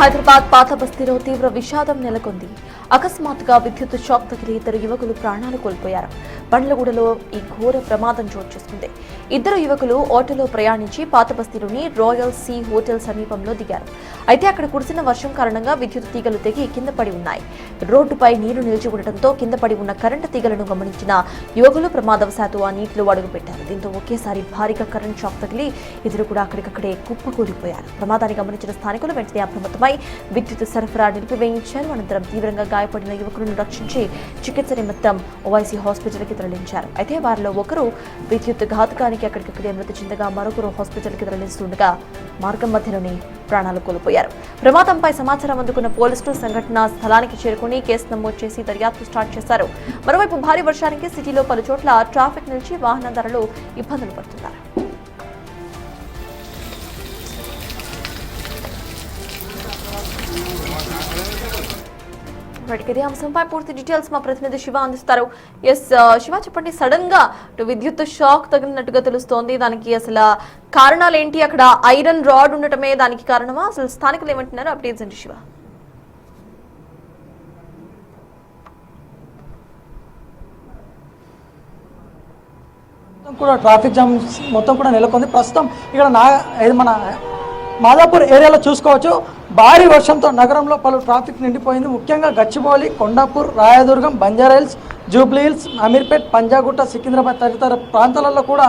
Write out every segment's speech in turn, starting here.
హైదరాబాద్ పాత బస్తీలో తీవ్ర విషాదం నెలకొంది. అకస్మాత్తుగా విద్యుత్ షాక్ తగిలి ఇద్దరు యువకులు ప్రాణాలు కోల్పోయారు. బండ్లగూడలో ఈ ఘోర ప్రమాదం చోటు చేసుకుంది. ఇద్దరు యువకులు ఆటోలో ప్రయాణించి పాత బస్తీలోని రాయల్ సీ హోటల్ సమీపంలో దిగారు. అయితే అక్కడ కురిసిన వర్షం కారణంగా విద్యుత్ తీగలు తెగి కింద పడి ఉన్నాయి. రోడ్డుపై నీరు నిలిచి ఉండటంతో కింద పడి ఉన్న కరెంటు తీగలను గమనించిన యువకులు ప్రమాదవశాత్తు ఆ నీటిలో అడుగుపెట్టారు. దీంతో ఒకేసారి భారీగా కరెంట్ షాక్ తగిలి ఇద్దరు కూడా అక్కడికక్కడే కుప్పకూలిపోయారు. ప్రమాదాన్ని గమనించిన స్థానికులు వెంటనే అప్రమత్తమై విద్యుత్ సరఫరా నిలిపివేయించారు. అనంతరం తీవ్రంగా గాయపడిన యువకులను రక్షించి చికిత్స నిమిత్తం ఓవైసీ హాస్పిటల్కి తరలించారు. అయితే వారిలో ఒకరు విద్యుత్ ఘాతకానికి అక్కడికక్కడే మృతి చెందగా మరొకరు హాస్పిటల్కి తరలిస్తుండగా మార్గం మధ్యలోనే ప్రాణాలు కోల్పోయారు. ప్రమాదంపై సమాచారం అందుకున్న పోలీసులు సంఘటనా స్థలానికి చేరుకుని కేసు నమోదు చేసి దర్యాప్తు స్టార్ట్ చేశారు. మరోవైపు భారీ వర్షానికి సిటీలో పలు చోట్ల ట్రాఫిక్ నిలిచి వాహనదారులు ఇబ్బందులు పడుతున్నారు. ఇదే అంశంపై పూర్తి డీటెయిల్స్ మా ప్రతినిధి శివ అందిస్తారు. శివ, చెప్పండి. సడన్ గా విద్యుత్ షాక్ తగిలినట్టుగా తెలుస్తోంది. దానికి అసలు కారణాలు ఏంటి? అక్కడ ఐరన్ రాడ్ ఉండటమే దానికి కారణమా? అసలు స్థానికులు ఏమంటున్నారు? అప్డేట్స్ ఏంటి శివ? కూడా ట్రాఫిక్ జామ్ మొత్తం కూడా నెలకొంది. ప్రస్తుతం ఇక్కడ మన మాదాపూర్ ఏరియాలో చూసుకోవచ్చు. భారీ వర్షంతో నగరంలో పలు ట్రాఫిక్ నిండిపోయింది. ముఖ్యంగా గచ్చిబౌలి, కొండాపూర్, రాయదుర్గం, బంజారాహిల్స్, జూబ్లీహిల్స్, అమీర్పేట్, పంజాగుట్ట, సికింద్రాబాద్ తదితర ప్రాంతాలలో కూడా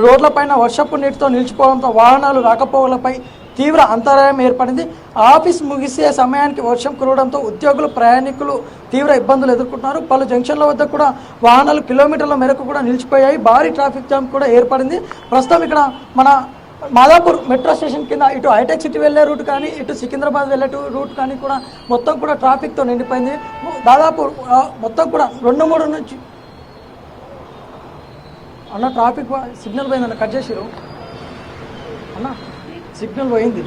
రోడ్లపైన వర్షపు నీటితో నిలిచిపోవడంతో వాహనాలు రాకపోకలపై తీవ్ర అంతరాయం ఏర్పడింది. ఆఫీస్ ముగిసే సమయానికి వర్షం కురవడంతో ఉద్యోగులు, ప్రయాణికులు తీవ్ర ఇబ్బందులు ఎదుర్కొంటున్నారు. పలు జంక్షన్ల వద్ద కూడా వాహనాలు కిలోమీటర్ల మేరకు కూడా నిలిచిపోయాయి. భారీ ట్రాఫిక్ జామ్ కూడా ఏర్పడింది. ప్రస్తుతం ఇక్కడ మన మాదాపూర్ మెట్రో స్టేషన్ కింద ఇటు హైటెక్ సిటీ వెళ్ళే రూట్ కానీ ఇటు సికింద్రాబాద్ వెళ్ళే రూట్ కానీ కూడా మొత్తం కూడా ట్రాఫిక్తో నిండిపోయింది. దాదాపు మొత్తం కూడా 2-3 నుంచి అన్న ట్రాఫిక్ సిగ్నల్ పోయిందన్న, కట్ చేసిరు అన్న, సిగ్నల్ పోయింది.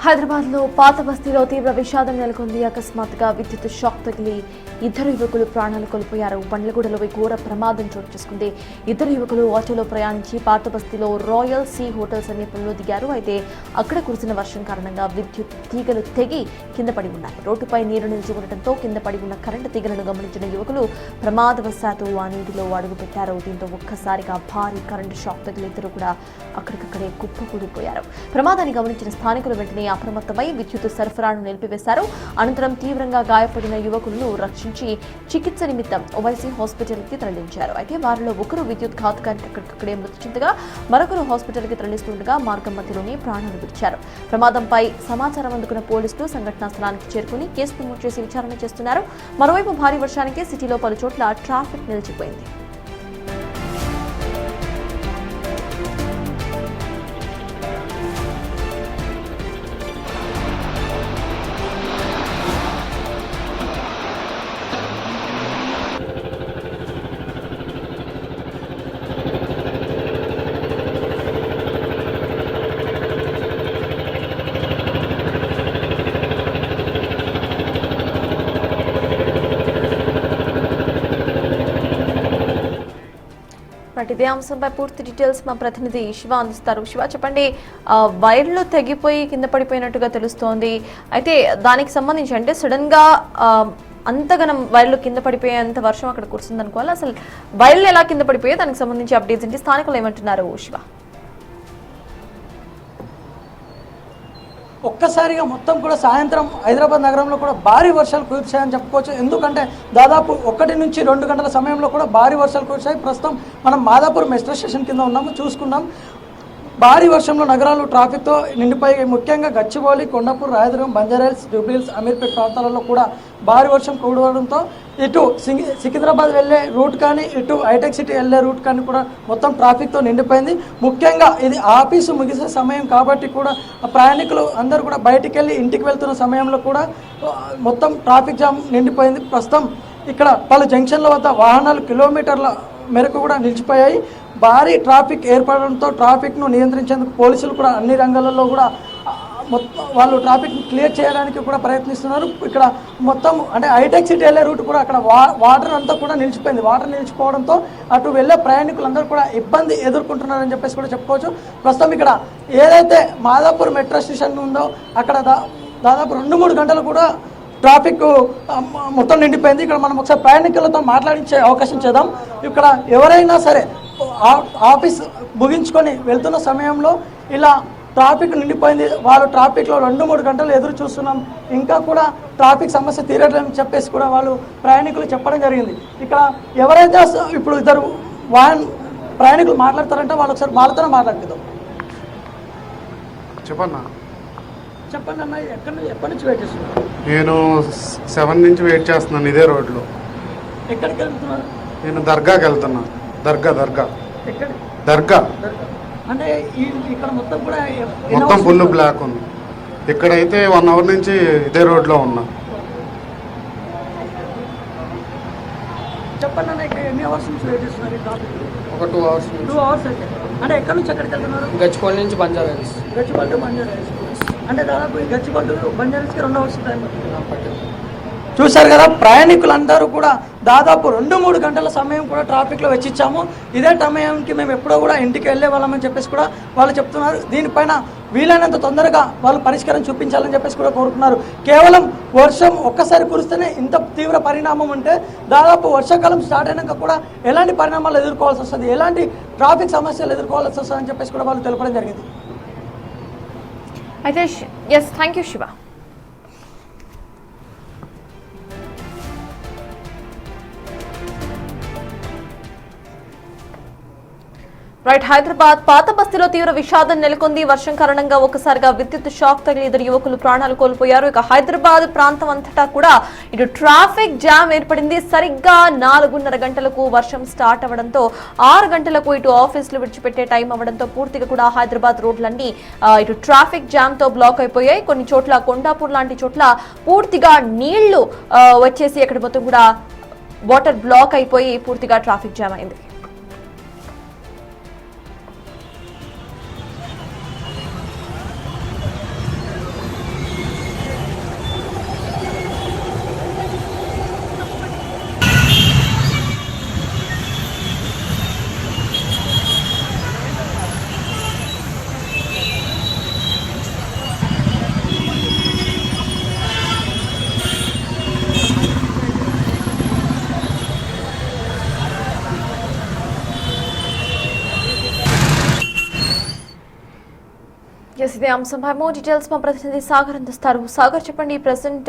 హైదరాబాద్ లో పాత బస్తీలో తీవ్ర విషాదం నెలకొంది. అకస్మాత్తుగా విద్యుత్ షాక్ తగిలి ఇద్దరు యువకులు ప్రాణాలు కోల్పోయారు. బండ్లగూడలో ఘోర ప్రమాదం చోటు చేసుకుంది. ఇద్దరు యువకులు ఆటోలో ప్రయాణించి పాత బస్తీలో రాయల్ సీ హోటల్ సమీపంలో దిగారు. అయితే అక్కడ కురిసిన వర్షం కారణంగా విద్యుత్ తీగలు తెగి కింద పడి ఉన్నాయి. రోడ్డుపై నీరు నిలిచి ఉండటంతో కింద పడి ఉన్న కరెంటు తీగలను గమనించిన యువకులు ప్రమాదవశాత్తు ఆ నీటిలో అడుగుపెట్టారు. దీంతో ఒక్కసారిగా భారీ కరెంటు షాక్ తగిలి ఇద్దరు కూడా అక్కడికక్కడే కుప్పకూలిపోయారు. ప్రమాదాన్ని గమనించిన స్థానికులు వెంటనే అప్రమత్తమై విద్యుత్ సరఫరాను నిలిపివేశారు. అనంతరం తీవ్రంగా గాయపడిన యువకులను రక్షించి చికిత్స నిమిత్తం ఓవైసీ హాస్పిటల్కి తరలించారు. అయితే వారిలో ఒకరు విద్యుత్ ఘాతకానికి అక్కడికక్కడే మృతి చెందగా మరొకరు హాస్పిటల్కి తరలిస్తుండగా మార్గం మధ్యలోనే ప్రాణాలు విడిచారు. ప్రమాదంపై సమాచారం అందుకున్న పోలీసులు సంఘటనా స్థలానికి చేరుకుని కేసు నమోదు చేసి విచారణ చేస్తున్నారు. మరోవైపు భారీ వర్షానికి సిటీలో పలు చోట్ల ట్రాఫిక్ నిలిచిపోయింది. ఇదే అంశంపై పూర్తి డీటెయిల్స్ మా ప్రతినిధి శివ అందిస్తారు. శివ, చెప్పండి. వైర్లు తెగిపోయి కింద పడిపోయినట్టుగా తెలుస్తోంది. అయితే దానికి సంబంధించి అంటే సడన్ గా అంతగనం వైర్లు కింద పడిపోయేంత వర్షం అక్కడ కురుస్తుంది అనుకోవాలి. అసలు వైర్లు ఎలా కింద పడిపోయే దానికి సంబంధించి అప్డేట్స్ ఏంటి? స్థానికులు ఏమంటున్నారు శివ? ఒక్కసారిగా మొత్తం కూడా సాయంత్రం హైదరాబాద్ నగరంలో కూడా భారీ వర్షాలు కురిశాయని చెప్పుకోవచ్చు. ఎందుకంటే దాదాపు 1 నుంచి 2 గంటల సమయంలో కూడా భారీ వర్షాలు కురిశాయి. ప్రస్తుతం మనం మాదాపూర్ మెట్రో స్టేషన్ కింద ఉన్నాము, చూసుకున్నాం. భారీ వర్షంలో నగరాలు ట్రాఫిక్తో నిండిపోయి ముఖ్యంగా గచ్చిబౌలి, కొండాపూర్, రాయదుర్గం, బంజారాహిల్స్, జూబ్లీహిల్స్, అమీర్పేట్ ప్రాంతాలలో కూడా భారీ వర్షం కురవడంతో ఇటు సికింద్రాబాద్ వెళ్ళే రూట్ కానీ ఇటు హైటెక్ సిటీ వెళ్ళే రూట్ కానీ కూడా మొత్తం ట్రాఫిక్తో నిండిపోయింది. ముఖ్యంగా ఇది ఆఫీసు ముగిసే సమయం కాబట్టి కూడా ప్రయాణికులు అందరూ కూడా బయటికి వెళ్ళి ఇంటికి వెళ్తున్న సమయంలో కూడా మొత్తం ట్రాఫిక్ జామ్ నిండిపోయింది. ప్రస్తుతం ఇక్కడ పలు జంక్షన్ల వద్ద వాహనాలు కిలోమీటర్ల మేరకు కూడా నిలిచిపోయాయి. భారీ ట్రాఫిక్ ఏర్పడడంతో ట్రాఫిక్ను నియంత్రించేందుకు పోలీసులు కూడా అన్ని రంగాలలో కూడా మొత్తం వాళ్ళు ట్రాఫిక్ క్లియర్ చేయడానికి కూడా ప్రయత్నిస్తున్నారు. ఇక్కడ మొత్తం అంటే హైటెక్ సిటీ వెళ్ళే రూట్ కూడా అక్కడ వాటర్ అంతా కూడా నిలిచిపోయింది. వాటర్ నిలిచిపోవడంతో అటు వెళ్ళే ప్రయాణికులందరూ కూడా ఇబ్బంది ఎదుర్కొంటున్నారని చెప్పేసి కూడా చెప్పుకోవచ్చు. ప్రస్తుతం ఇక్కడ ఏదైతే మాదాపూర్ మెట్రో స్టేషన్ ఉందో అక్కడ దాదాపు 2-3 గంటలు కూడా ట్రాఫిక్ మొత్తం నిండిపోయింది. ఇక్కడ మనం ఒకసారి ప్రయాణికులతో మాట్లాడించే అవకాశం చేద్దాం. ఇక్కడ ఎవరైనా సరే ఆఫీస్ ముగించుకొని వెళ్తున్న సమయంలో ఇలా ట్రాఫిక్ నిండిపోయింది, వాళ్ళు ట్రాఫిక్లో 2-3 గంటలు ఎదురు చూస్తున్నాం, ఇంకా కూడా ట్రాఫిక్ సమస్య తీరట్లేదని చెప్పేసి కూడా వాళ్ళు ప్రయాణికులు చెప్పడం జరిగింది. ఇక్కడ ఎవరైతే ఇప్పుడు ఇద్దరు ప్రయాణికులు మాట్లాడతారంటే వాళ్ళు ఒకసారి వాళ్ళతోనే మాట్లాడుకుందాం. చెప్పండి అన్న, ఎప్పటి నుంచి వెయిట్ చేస్తున్నారు? నేను 7 నుంచి వెయిట్ చేస్తున్నాను ఇదే రోడ్లో. ఎక్కడికి వెళ్తున్నారు? నేను దర్గాకి వెళ్తున్నా. దర్గా ఎక్కడ? దర్గా అంటే ఇక్కడ మొత్తం కూడా మొత్తం ఫుల్ బ్లాక్ ఉంది. ఇక్కడైతే 1 అవర్ నుంచి ఇదే రోడ్లో ఉన్నా. చెప్పండి అన్న, ఇక్కడ ఎన్ని అవర్స్ నుంచి వెయిట్ చేస్తున్నారు? ఒక 2 అవర్స్. 2 అవర్స్ అయితే అంటే ఎక్కడి నుంచి ఎక్కడికి వెళ్తున్నారు? గచ్చిపల్లి నుంచి బంజారాహిల్స్. గచ్చిపల్లి బంజారాహిల్స్ అంటే దాదాపు ఈ గచ్చిపల్లి బంజారాహిల్స్కి 2 అవర్స్ టైం పట్టింది. చూశారు కదా, ప్రయాణికులందరూ కూడా దాదాపు 2-3 గంటల సమయం కూడా ట్రాఫిక్లో వెచ్చిచ్చాము. ఇదే సమయానికి మేము ఎప్పుడో కూడా ఇంటికి వెళ్ళే వాళ్ళమని చెప్పేసి కూడా వాళ్ళు చెప్తున్నారు. దీనిపైన వీలైనంత తొందరగా వాళ్ళు పరిష్కారం చూపించాలని చెప్పేసి కూడా కోరుతున్నారు. కేవలం వర్షం ఒక్కసారి కురిస్తేనే ఇంత తీవ్ర పరిణామం ఉంటే దాదాపు వర్షాకాలం స్టార్ట్ అయినాక కూడా ఎలాంటి పరిణామాలు ఎదుర్కోవాల్సి వస్తుంది, ఎలాంటి ట్రాఫిక్ సమస్యలు ఎదుర్కోవాల్సి వస్తుందని చెప్పేసి కూడా వాళ్ళు తెలపడం జరిగింది. అయితే thank you Shiva. Right, Hyderabad పాత బస్తీలో తీవ్ర విషాదం నెలకొంది. వర్షం కారణంగా ఒక్కసారిగా విద్యుత్ షాక్ తగిలి 2 యువకులు ప్రాణాలు కోల్పోయారు. ఇక హైదరాబాద్ ప్రాంతం అంతటా కూడా ఇటు ట్రాఫిక్ జామ్ ఏర్పడింది. సరిగ్గా 4:30 గంటలకు వర్షం స్టార్ట్ అవ్వడంతో 6 గంటలకు ఇటు ఆఫీసులు విడిచిపెట్టే టైం అవ్వడంతో పూర్తిగా కూడా హైదరాబాద్ రోడ్లన్నీ ఇటు ట్రాఫిక్ జామ్ తో బ్లాక్ అయిపోయాయి. కొన్ని చోట్ల కొండాపూర్ లాంటి చోట్ల పూర్తిగా నీళ్లు వచ్చేసి అక్కడ మొత్తం కూడా వాటర్ బ్లాక్ అయిపోయి పూర్తిగా ట్రాఫిక్ జామ్ అయింది. ఇదే అంశంపై మోర్ డీటెయిల్స్ మా ప్రతినిధి సాగర్ అందిస్తారు. సాగర్, చెప్పండి, ప్రెసెంట్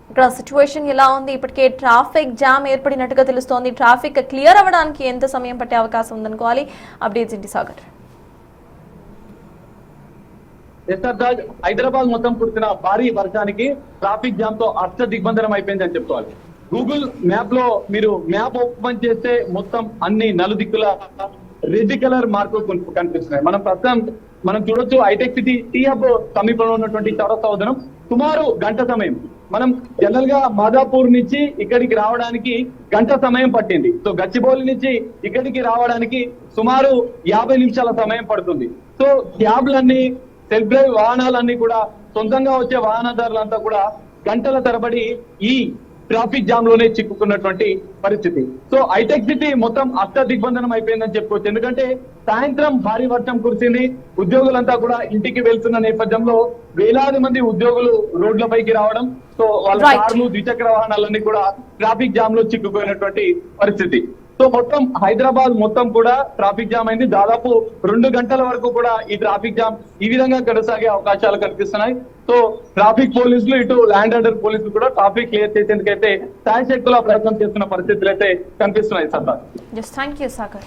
ఇక్కడ సిచ్యువేషన్ ఎలా ఉంది? ఇప్పటికే ట్రాఫిక్ జామ్ ఏర్పడినట్టుగా తెలుస్తోంది. ట్రాఫిక్ క్లియర్ అవ్వడానికి ఎంత సమయం పట్టే అవకాశం ఉందనుకోవాలి? అప్డేట్స్ ఏంటి సాగర్? హైదరాబాద్ మొత్తం కురిసిన భారీ వర్షానికి ట్రాఫిక్ జామ్ తో అష్ట దిగ్బంధనం అయిపోయిందని చెప్పుకోవాలి. గూగుల్ మ్యాప్ లో మీరు మ్యాప్ ఓపెన్ చేస్తే మొత్తం అన్ని నలుదిక్కుల రెడ్ కలర్ మార్కులు కనిపిస్తున్నాయి. మనం చూడొచ్చు హైటెక్ సిటీ టీ హబ్ సమీపంలో ఉన్నటువంటి చౌరస్తా వదనం సుమారు గంట సమయం. మనం జనరల్ గా మాదాపూర్ నుంచి ఇక్కడికి రావడానికి గంట సమయం పట్టింది. సో గచ్చిబౌలి నుంచి ఇక్కడికి రావడానికి సుమారు 50 నిమిషాల సమయం పడుతుంది. సో క్యాబ్లన్నీ, సెల్ఫ్ డ్రైవ్ వాహనాలన్నీ కూడా, సొంతంగా వచ్చే వాహనదారులంతా కూడా గంటల తరబడి ఈ ట్రాఫిక్ జామ్ లోనే చిక్కుకున్నటువంటి పరిస్థితి. సో హైటెక్ సిటీ మొత్తం అష్ట దిగ్బంధనం అయిపోయిందని చెప్పుకోవచ్చు. ఎందుకంటే సాయంత్రం భారీ వర్షం కురిసింది. ఉద్యోగులంతా కూడా ఇంటికి వెళ్తున్న నేపథ్యంలో వేలాది మంది ఉద్యోగులు రోడ్లపైకి రావడం, సో వాళ్ళ కార్లు, ద్విచక్ర వాహనాలన్నీ కూడా ట్రాఫిక్ జామ్ లో చిక్కుకున్నటువంటి పరిస్థితి. సో మొత్తం హైదరాబాద్ మొత్తం కూడా ట్రాఫిక్ జామ్ అయింది. దాదాపు 2 గంటల వరకు కూడా ఈ ట్రాఫిక్ జామ్ ఈ విధంగా కొనసాగే అవకాశాలు కనిపిస్తున్నాయి. సో ట్రాఫిక్ పోలీసులు, ఇటు ల్యాండ్ ఆర్డర్ పోలీసులు కూడా ట్రాఫిక్ క్లియర్ చేసేందుకైతే శాయశక్తుల ప్రయత్నం చేస్తున్న పరిస్థితులు అయితే కనిపిస్తున్నాయి. సత్తా. Thank you Sagar.